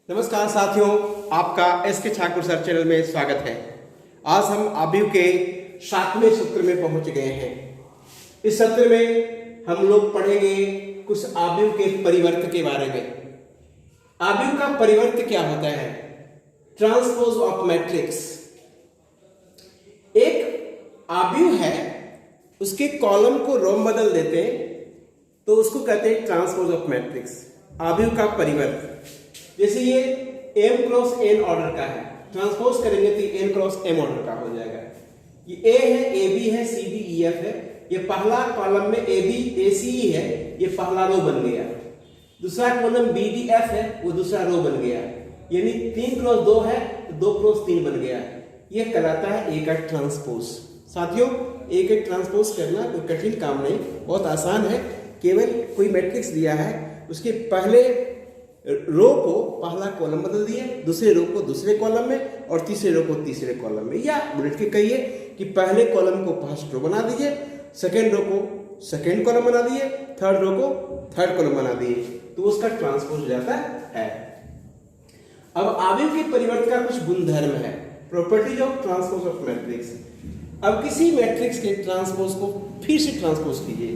नमस्कार साथियों, आपका एसके ठाकुर सर चैनल में स्वागत है। आज हम आव्यूह के 7वें सूत्र में पहुंच गए हैं। इस सत्र में हम लोग पढ़ेंगे कुछ आव्यूह के परिवर्त के बारे में। आव्यूह का परिवर्त क्या होता है? Transpose of matrix. एक आव्यूह है, उसके कॉलम को रो में बदल देते हैं तो उसको कहते हैं ट्रांसपोज ऑफ मैट्रिक्स, आव्यूह का परिवर्त। जैसे ये m क्रॉस n ऑर्डर का है, ट्रांसपोज करेंगे तो n क्रॉस m ऑर्डर का हो जाएगा। ये a है, ab है, cd ef है, ये पहला कॉलम में ab ace है, ये पहला रो बन गया। दूसरा कॉलम bdf है, वो दूसरा रो बन गया। यानी 3 क्रॉस 2 है तो 2 क्रॉस 3 बन गया। ये कहलाता है a का ट्रांसपोज। साथियों, a का ट्रांसपोज करना कोई कठिन काम नहीं, बहुत आसान है। केवल कोई मैट्रिक्स दिया है, उसके पहले रो को पहला कॉलम बदल दिए, दूसरे रो को दूसरे कॉलम में और तीसरे रो को तीसरे कॉलम में, या उलट के कहिए कि पहले कॉलम को फर्स्ट रो बना दीजिए, सेकंड रो को सेकंड कॉलम बना दिए, थर्ड रो को थर्ड कॉलम बना दिए, तो उसका ट्रांसपोज हो जाता है। अब आव्यूह के परिवर्त का कुछ गुणधर्म है, properties of transpose of matrix. अब किसी मैट्रिक्स के ट्रांसपोज को फिर से ट्रांसपोज कीजिए,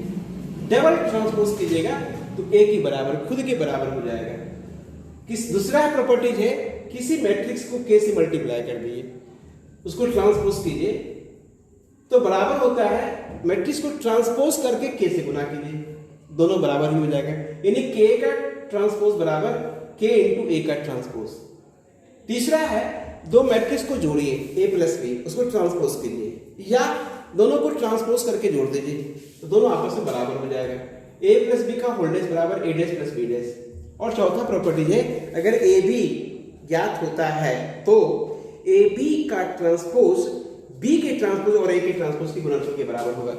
डबल ट्रांसपोज कीजिएगा तो a के बराबर, खुद के बराबर हो जाएगा। दूसरा प्रॉपर्टीज है, किसी मैट्रिक्स को k से मल्टीप्लाई कर दीजिए, उसको ट्रांसपोज कीजिए तो बराबर होता है, मैट्रिक्स को ट्रांसपोज करके k से गुना कीजिए, दोनों बराबर ही हो जाएगा। यानी k का ट्रांसपोज बराबर k इंटू a का ट्रांसपोज। तीसरा है, दो मैट्रिक्स को जोड़िए a प्लस b, उसको ट्रांसपोज कीजिए या दोनों को ट्रांसपोज करके जोड़ दीजिए तो दोनों आपस में बराबर हो जाएगा। a प्लस b का होल डैश बराबर a dash plus b dash. और चौथा प्रॉपर्टी है, अगर ए बी ज्ञात होता है तो ए बी का ट्रांसपोज बी के ट्रांसपोज और ए के ट्रांसपोज की गुणनफल के बराबर होगा।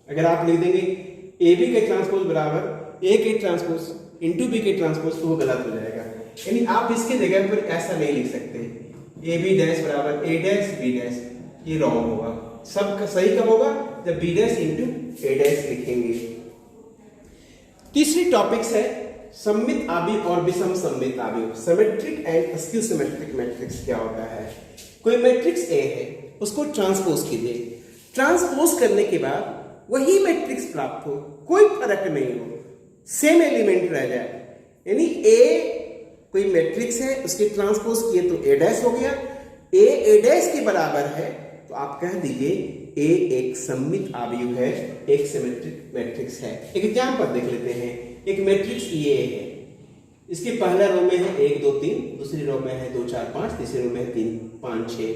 अगर आप लिख देंगे ए बी के ट्रांसपोज बराबर ए के ट्रांसपोज इंटू बी के ट्रांसपोज तो वो गलत हो जाएगा। यानी आप इसके जगह पर ऐसा नहीं लिख सकते, ए बी डैश बराबर ए डैश बी डैश, ये रॉन्ग होगा। सब सही कब होगा? जब बी डैश इंटू ए डैश लिखेंगे। तीसरी टॉपिक्स है सममित आव्यूह और विषम सममित आव्यूह, symmetric and askew symmetric matrix क्या होता है? कोई मैट्रिक्स ए है, उसको ट्रांसपोज कीजिए, ट्रांसपोज करने के बाद वही मैट्रिक्स प्राप्त हो, कोई फर्क नहीं हो, सेम एलिमेंट रह जाए। यानी ए कोई मैट्रिक्स है, उसके ट्रांसपोज किए तो ए डैश हो गया, ए डैश के बराबर है तो आप कह दीजिए ए एक सममित आव्यूह है, एक सिमेट्रिक मैट्रिक्स है। एक एग्जांपल देख लेते हैं। एक मैट्रिक्स ये है, इसके पहला रो में है 1 2 3, दूसरी रो में है 2 4 5, तीसरी रो में है 3 5 6।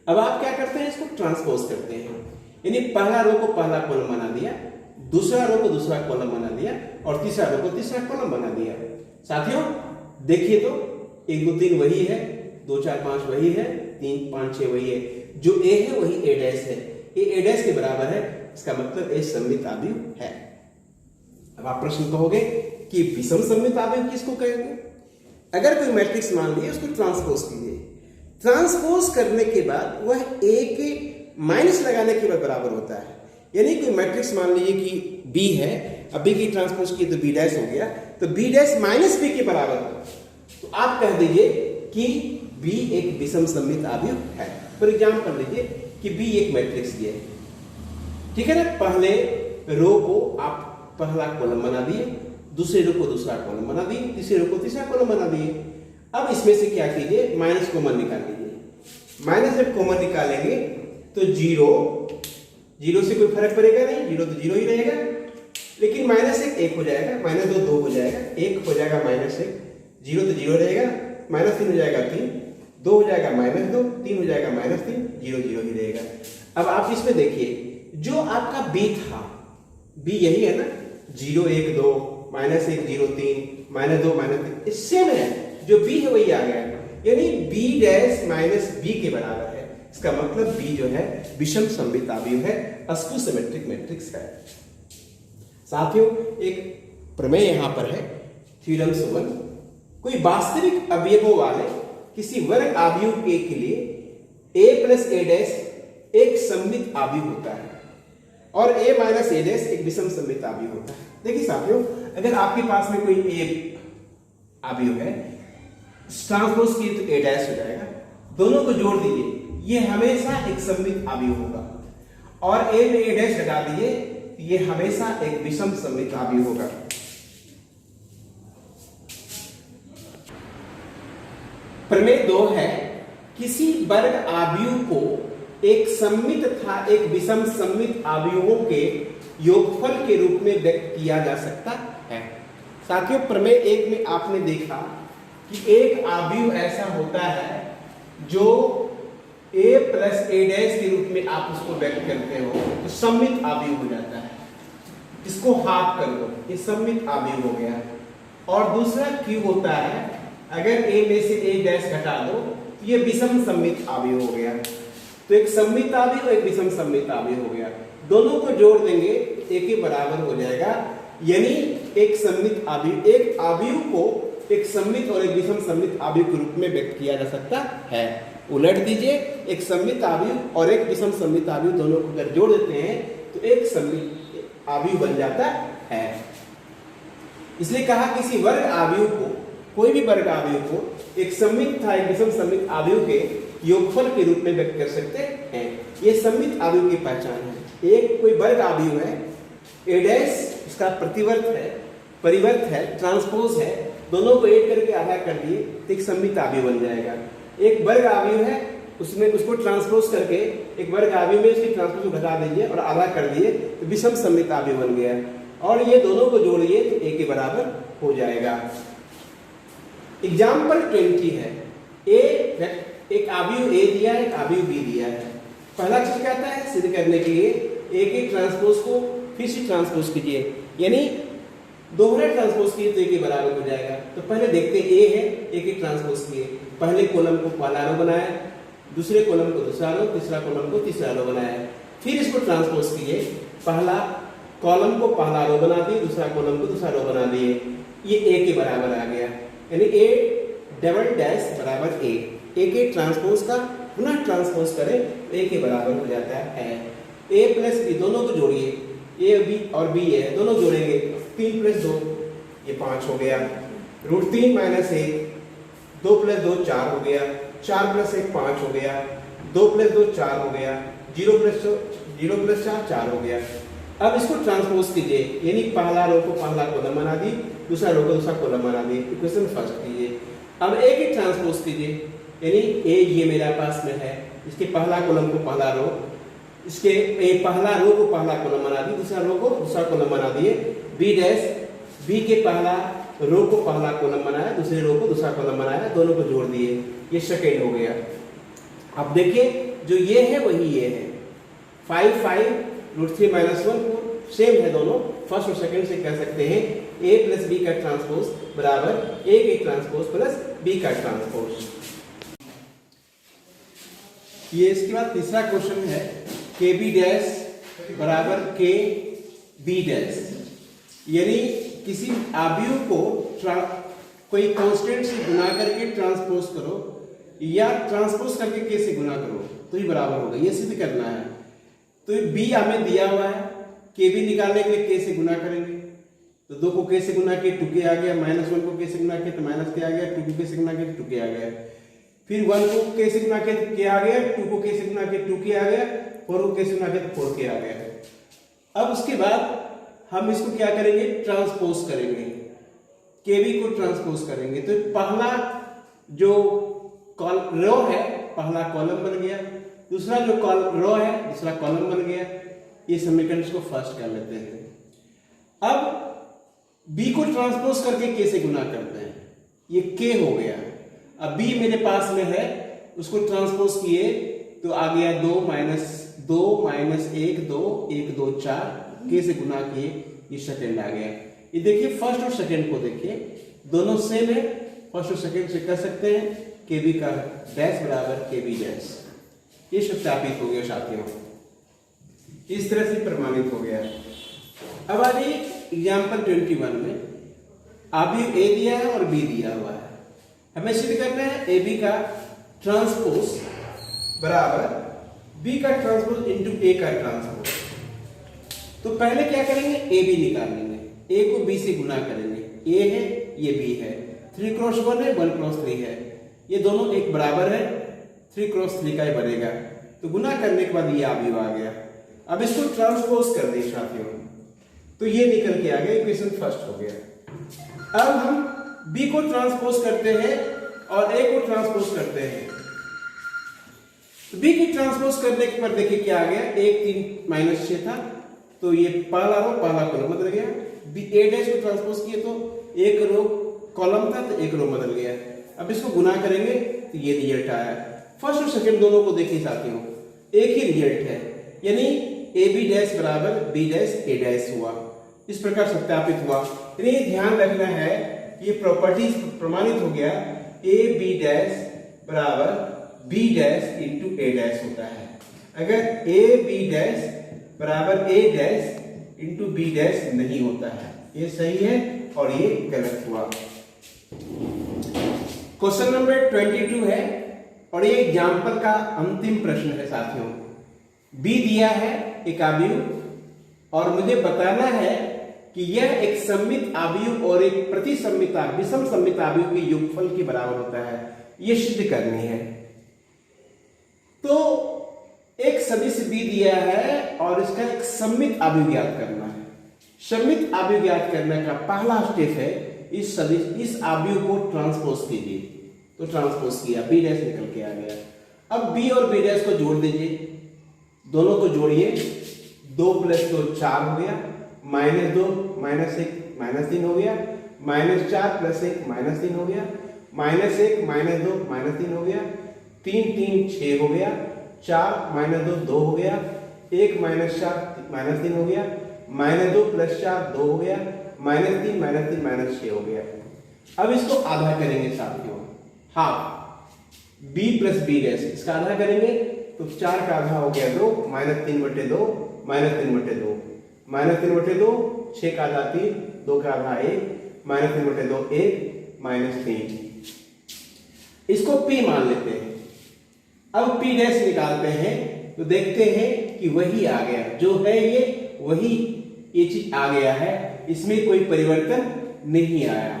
अब आप क्या करते हैं? इसको ट्रांसपोज करते हैं। यानी पहला रो को पहला कॉलम बना दिया, दूसरा रो को दूसरा कॉलम बना दिया और तीसरा रो को तीसरा कॉलम बना दिया। साथियों देखिए तो 1 2 3 वही है, 2 4 5 वही है, 3 5 6 वही है, जो ए है वही ए डैश है, ए डैश के बराबर है, इसका मतलब ए सममित आव्यूह है। अब आप प्रश्न कहोगे कि विषम सममित आव्यूह किसको कहेंगे? अगर कोई मैट्रिक्स मान लिए, उसको ट्रांसपोज कीजिए, ट्रांसपोज करने के बाद वह ए के माइनस लगाने के बाद बराबर होता है। यानी कोई मैट्रिक्स मान लीजिए कि बी है, अब बी की ट्रांसपोज की तो बी डैश हो गया, तो बी डैश माइनस बी के बराबर हो, तो आप कह दीजिए कि बी एक विषम सममित आव्यूह है। फॉर एग्जाम्पल लीजिए कि बी एक मैट्रिक्स ये है, ठीक है ना। पहले रो को आप पहला कॉलम बना दिए, दूसरे रो को दूसरा कॉलम बना दिए, तीसरे रो को तीसरा कॉलम बना दिए। अब इसमें से क्या कीजिए? माइनस कॉमन निकाल लीजिए। माइनस जब कॉमन निकालेंगे तो जीरो से कोई फर्क पड़ेगा नहीं, जीरो तो जीरो ही रहेगा, लेकिन माइनस एक हो जाएगा, माइनस दो हो जाएगा, एक हो जाएगा माइनस 1, जीरो तो जीरो रहेगा, माइनस 3 हो जाएगा 3, 2 हो जाएगा माइनस 2, 3 हो जाएगा माइनस 3, जीरो जीरो ही रहेगा। अब आप इसमें देखिए, जो आपका बी था, बी यही है ना, 0 1 2 -1 0 3 -2 -3, इससे है जो बी है वही आ गया। यानी बी डैश माइनस बी के बराबर है, इसका मतलब बी जो है विषम सममित आव्यूह है, अस्क्यू सिमेट्रिक मैट्रिक्स है। साथियों एक प्रमेय यहां पर है, थ्योरम सुवन। कोई वास्तविक अवयवों वाले किसी वर्ग आव्यूह के लिए a प्लस a डैश एक सममित आव्यूह होता है और a माइनस a डैश एक विषम सममित आव्यूह होता है। देखिए साथियों, अगर आपके पास में कोई a आव्यूह है, ट्रांसपोज किए तो ए डैश हो जाएगा, दोनों को जोड़ दीजिए, ये हमेशा एक सममित अवयव होगा, और ए में ए डैश लगा दिए, ये हमेशा एक विषम सममित अवयव होगा। प्रमेय 2 है, किसी वर्ग अवयव को एक सममित तथा एक विषम सममित अवयवों के योगफल के रूप में व्यक्त किया जा सकता है। साथियों, प्रमेय 1 में आपने देखा कि एक अवयव ऐसा होता है जो a प्लस ए डैश के रूप में आप उसको व्यक्त करते हो तो सममित अवयव हो जाता है, इसको हाफ कर दो, ये सममित अवयव हो गया। और दूसरा q होता है, अगर a में से a डैश घटा दो तो ये विषम सममित अवयव हो गया। तो एक सममित अवयव एक विषम सममित अवयव हो गया, दोनों को जोड़ देंगे a के बराबर हो जाएगा, यानी एक सममित अवयव, एक अवयव को एक सममित और एक विषम सममित अवयव के रूप में व्यक्त किया जा सकता है। उलट दीजिए, एक सममित अवयव और एक विषम सममित अवयव दोनों को अगर जोड़ देते हैं तो एक सममित अवयव बन जाता है। इसलिए कहा किसी वर्ग अवयव को, कोई भी वर्ग अवयव को एक सममित तथा एक विषम सममित अवयव के योगफल के रूप में व्यक्त कर सकते हैं। ये सममित अवयव की पहचान है। एक कोई वर्ग अवयव है, ए डैश इसका प्रतिवर्त है, परिवर्त है, ट्रांसपोज है, दोनों को ऐड करके आधा कर दिए तो एक सममित अवयव बन जाएगा। एक वर्ग अवयव है, उसमें उसको ट्रांसपोज करके एक वर्ग अवयव में उसकी ट्रांसपोज को घटा दीजिए और आधा कर दिए तो विषम सममित अवयव बन गया, और ये दोनों को जोड़िए तो ए के बराबर हो जाएगा। एग्जाम्पल 20 है, एक अवयव ए दिया है, एक अवयव बी दिया है। पहला चीज कहता है सिद्ध करने के लिए ए के ट्रांसपोज को फिर से ट्रांसपोज कीजिए, यानी दोहरा ट्रांसपोज किए तो ए के बराबर हो जाएगा। तो पहले देखते हैं, ए है, ए के ट्रांसपोज किए, पहले कॉलम को पहला रो बनाया, दूसरे कॉलम को दूसरा रो, तीसरा कॉलम को तीसरा रो बनाया, फिर इसको ट्रांसपोज किए, पहला कॉलम को पहला रो बना दिए, दूसरा कॉलम को दूसरा रो बना दिए, ये ए के बराबर आ गया, यानी ए डबल डैश बराबर ए। ए के ट्रांसपोज का पुनः ट्रांसपोज करें तो ए के बराबर हो जाता है। ए प्लस बी दोनों को जोड़िए, ए बी और बी है, दोनों जोड़ेंगे, 3 प्लस 2 ये 5 हो गया, √3 माइनस 1, 2 प्लस 2 4 हो गया, 4 प्लस 1 5 हो गया, 2 प्लस 2 4 हो गया, 0 प्लस 4 4 हो गया। अब इसको ट्रांसपोज कीजिए, यानी पहला रो को पहला कॉलम बना दी, दूसरा रो को दूसरा कॉलम बना दी, इक्वेशन फर्स्ट कीजिए। अब ए की ट्रांसपोज कीजिए, यानी ए ये मेरा पास में है, इसके पहला कॉलम को पहला रो, इसके पहला रो को पहला कॉलम बना दी, दूसरा रो को दूसरा कॉलम बना दिए, बी डैश बी के पहला रो को पहला कॉलम बनाया, दूसरे रो को दूसरा कॉलम बनाया, दोनों को जोड़ दिए, ये सेकेंड हो गया। अब देखिए जो ये है वही ये है, 5 5 √3 माइनस 1 4 सेम है दोनों, फर्स्ट और सेकंड से कह सकते हैं a प्लस बी का ट्रांसपोज बराबर a के ट्रांसपोज प्लस b का ट्रांसपोज। ये इसके बाद तीसरा क्वेश्चन है, के बी डैश बराबर के बी डैश, यानी किसी अवयव को कोई कांस्टेंट से गुना करके ट्रांसपोज करो या ट्रांसपोज करके के से गुना करो तो ही बराबर होगा, ये सिद्ध करना है। तो बी हमें दिया हुआ है, के बी निकालने के लिए के से गुना करेंगे, तो 2 को के से गुना किए 2k आ गया, -1 को के से गुना किए तो -k आ गया, 2 को के से गुना किए 2k आ गया, फिर 1 को के से गुना किए तो k आ गया, 2 को के से गुना किए 2k आ गया, 4 को के से गुना किए तो 4k आ गया। अब उसके बाद हम इसको क्या करेंगे, ट्रांसपोज करेंगे, के बी को ट्रांसपोज करेंगे, तो पहला जो रो है पहला कॉलम बन गया, दूसरा जो रो है दूसरा कॉलम बन गया, ये समीकरण को फर्स्ट कर लेते हैं। अब b को ट्रांसपोज करके k से गुना करते हैं, ये k हो गया। अब b मेरे पास में है, उसको ट्रांसपोज किए तो आ गया 2 माइनस 2 माइनस 1 2 1 2 4, k से गुना किए ये सेकंड आ गया। ये देखिए फर्स्ट और सेकंड को देखिए, दोनों सेम है, फर्स्ट और सेकंड से कर सकते हैं, के बी का डैश बराबर के बी डैश, ये सत्यापित हो गया साथियों, इस तरह से प्रमाणित हो गया। अब आ जाइए एग्जाम्पल 21 में, अवयव ए दिया है और बी दिया हुआ है, हमें सिद्ध करना है ए बी का ट्रांसपोज बराबर बी का ट्रांसपोज इंटू ए का ट्रांसपोज। तो पहले क्या करेंगे, ए बी निकालेंगे, ए को बी से गुना करेंगे, ए है ये बी है, 3x1 है, 1x3 है, ये दोनों एक बराबर है, 3x3 का ही बनेगा। तो गुना करने के बाद ये अवयव आ गया। अब इसको ट्रांसपोज कर दें साथियों, तो ये निकल के आ गया, इक्वेशन फर्स्ट हो गया। अब हम b को ट्रांसपोज करते हैं और a को ट्रांसपोज करते हैं। तो b की ट्रांसपोज करने के बाद देखिए क्या आ गया, 1 3 -6 था, तो ये पहला रो पहला कॉलम बदल गया। a डैश को ट्रांसपोज किए तो एक रो कॉलम था तो एक रो बदल गया। अब इसको गुना करेंगे तो ये रिजल्ट आया। फर्स्ट और सेकंड दोनों को देखिए साथियों, एक ही रिजल्ट है, यानी ए बी डैश बराबर बी डैश ए डैश हुआ। इस प्रकार सत्यापित हुआ। यानी ध्यान रखना है, ये प्रॉपर्टी प्रमाणित हो गया, ए बी डैश बराबर बी डैश इंटू ए डैश होता है। अगर ए बी डैश बराबर ए डैश इंटू बी डैश नहीं होता है, ये सही है और ये गलत हुआ। क्वेश्चन नंबर 22 है और ये एग्जाम्पल का अंतिम प्रश्न है साथियों। बी दिया है एक अवयव और मुझे बताना है कि यह एक सममित अवयव और एक प्रतिसम्मित विषम सममित अवयव के योगफल के बराबर होता है, ये सिद्ध करनी है। तो एक सदिश बी दिया है और इसका एक सममित अवयव ज्ञात करना है। सममित अवयव ज्ञात करने का पहला स्टेप है, इस सदिश इस अवयव को ट्रांसपोज कीजिए। तो ट्रांसपोज किया, बी डैश निकल के आ गया। अब बी और बी डैश को जोड़ दीजिए, दोनों को जोड़िए, 2 + 2 4 हो गया, -2 -1 -3 हो गया, -4 + 1 -3 हो गया, -1 -2 -3 हो गया, 3 3 6 हो गया, 4 - 2 2 हो गया, 1 - 4 -3 हो गया, -2 + 4 2 हो गया, -3 -3 -6 हो गया। अब इसको आधा करेंगे साथियों, हाफ b + b डैश, इसका आधा करेंगे तो 4 का आधा हो गया 2, -3/2 -3/2 -3/2, 6 का आधा 3, 2 का आधा 1, -3/2 1 -3। इसको p मान लेते हैं। अब p डैश निकालते हैं तो देखते हैं कि वही आ गया, जो है ये वही ये चीज आ गया है, इसमें कोई परिवर्तन नहीं आया।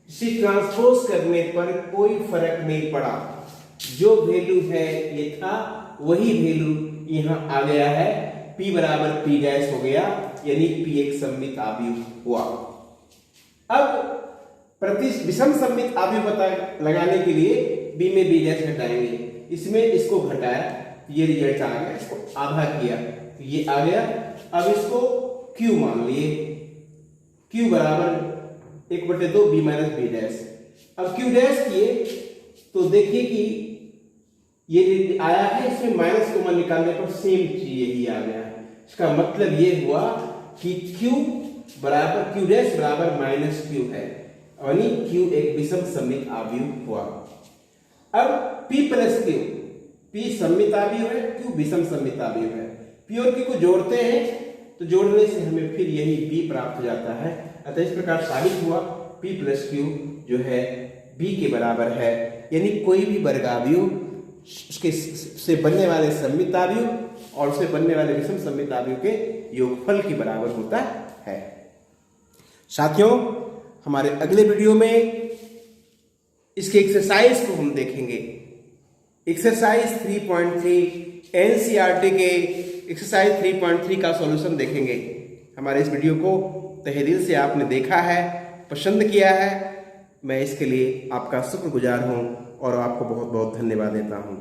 इसे ट्रांसपोज करने पर कोई फर्क नहीं पड़ा, जो वैल्यू है ये था वही वैल्यू यहां आ गया है। p बराबर p डैश हो गया, यानी p एक सममित अवयव हुआ। अब विषम सममित अवयव पता लगाने के लिए b में b डैश घटाएंगे, इसमें इसको घटाया, ये रिजल्ट आ गया, इसको आधा किया तो ये आ गया। अब इसको q मान लिए, q बराबर 1/2 b - b डैश। अब q डैश किए तो देखिए कि ये आया है, इसमें माइनस कॉमन निकालने पर सेम चीज यही आ गया। इसका मतलब ये हुआ कि q डैश बराबर -q है, यानी q एक विषम सममित अवयव हुआ। अब p + q, p सममित अवयव है, q विषम सममित अवयव है। p और q को जोड़ते हैं तो जोड़ने से हमें फिर यही b प्राप्त हो जाता है। अतः इस प्रकार साबित हुआ p + q जो है b के बराबर है, यानी कोई भी वर्ग अवयव उसके से बनने वाले सममित अवयव और उससे बनने वाले विषम सममित अवयव के योगफल के बराबर होता है। साथियों, हमारे अगले वीडियो में इसके एक्सरसाइज को हम देखेंगे। एक्सरसाइज 3.3 एनसीईआरटी के एक्सरसाइज 3.3 का सॉल्यूशन देखेंगे। हमारे इस वीडियो को तहे दिल से आपने देखा है, पसंद किया है, मैं इसके लिए आपका शुक्रगुजार हूं और आपको बहुत बहुत धन्यवाद देता हूं।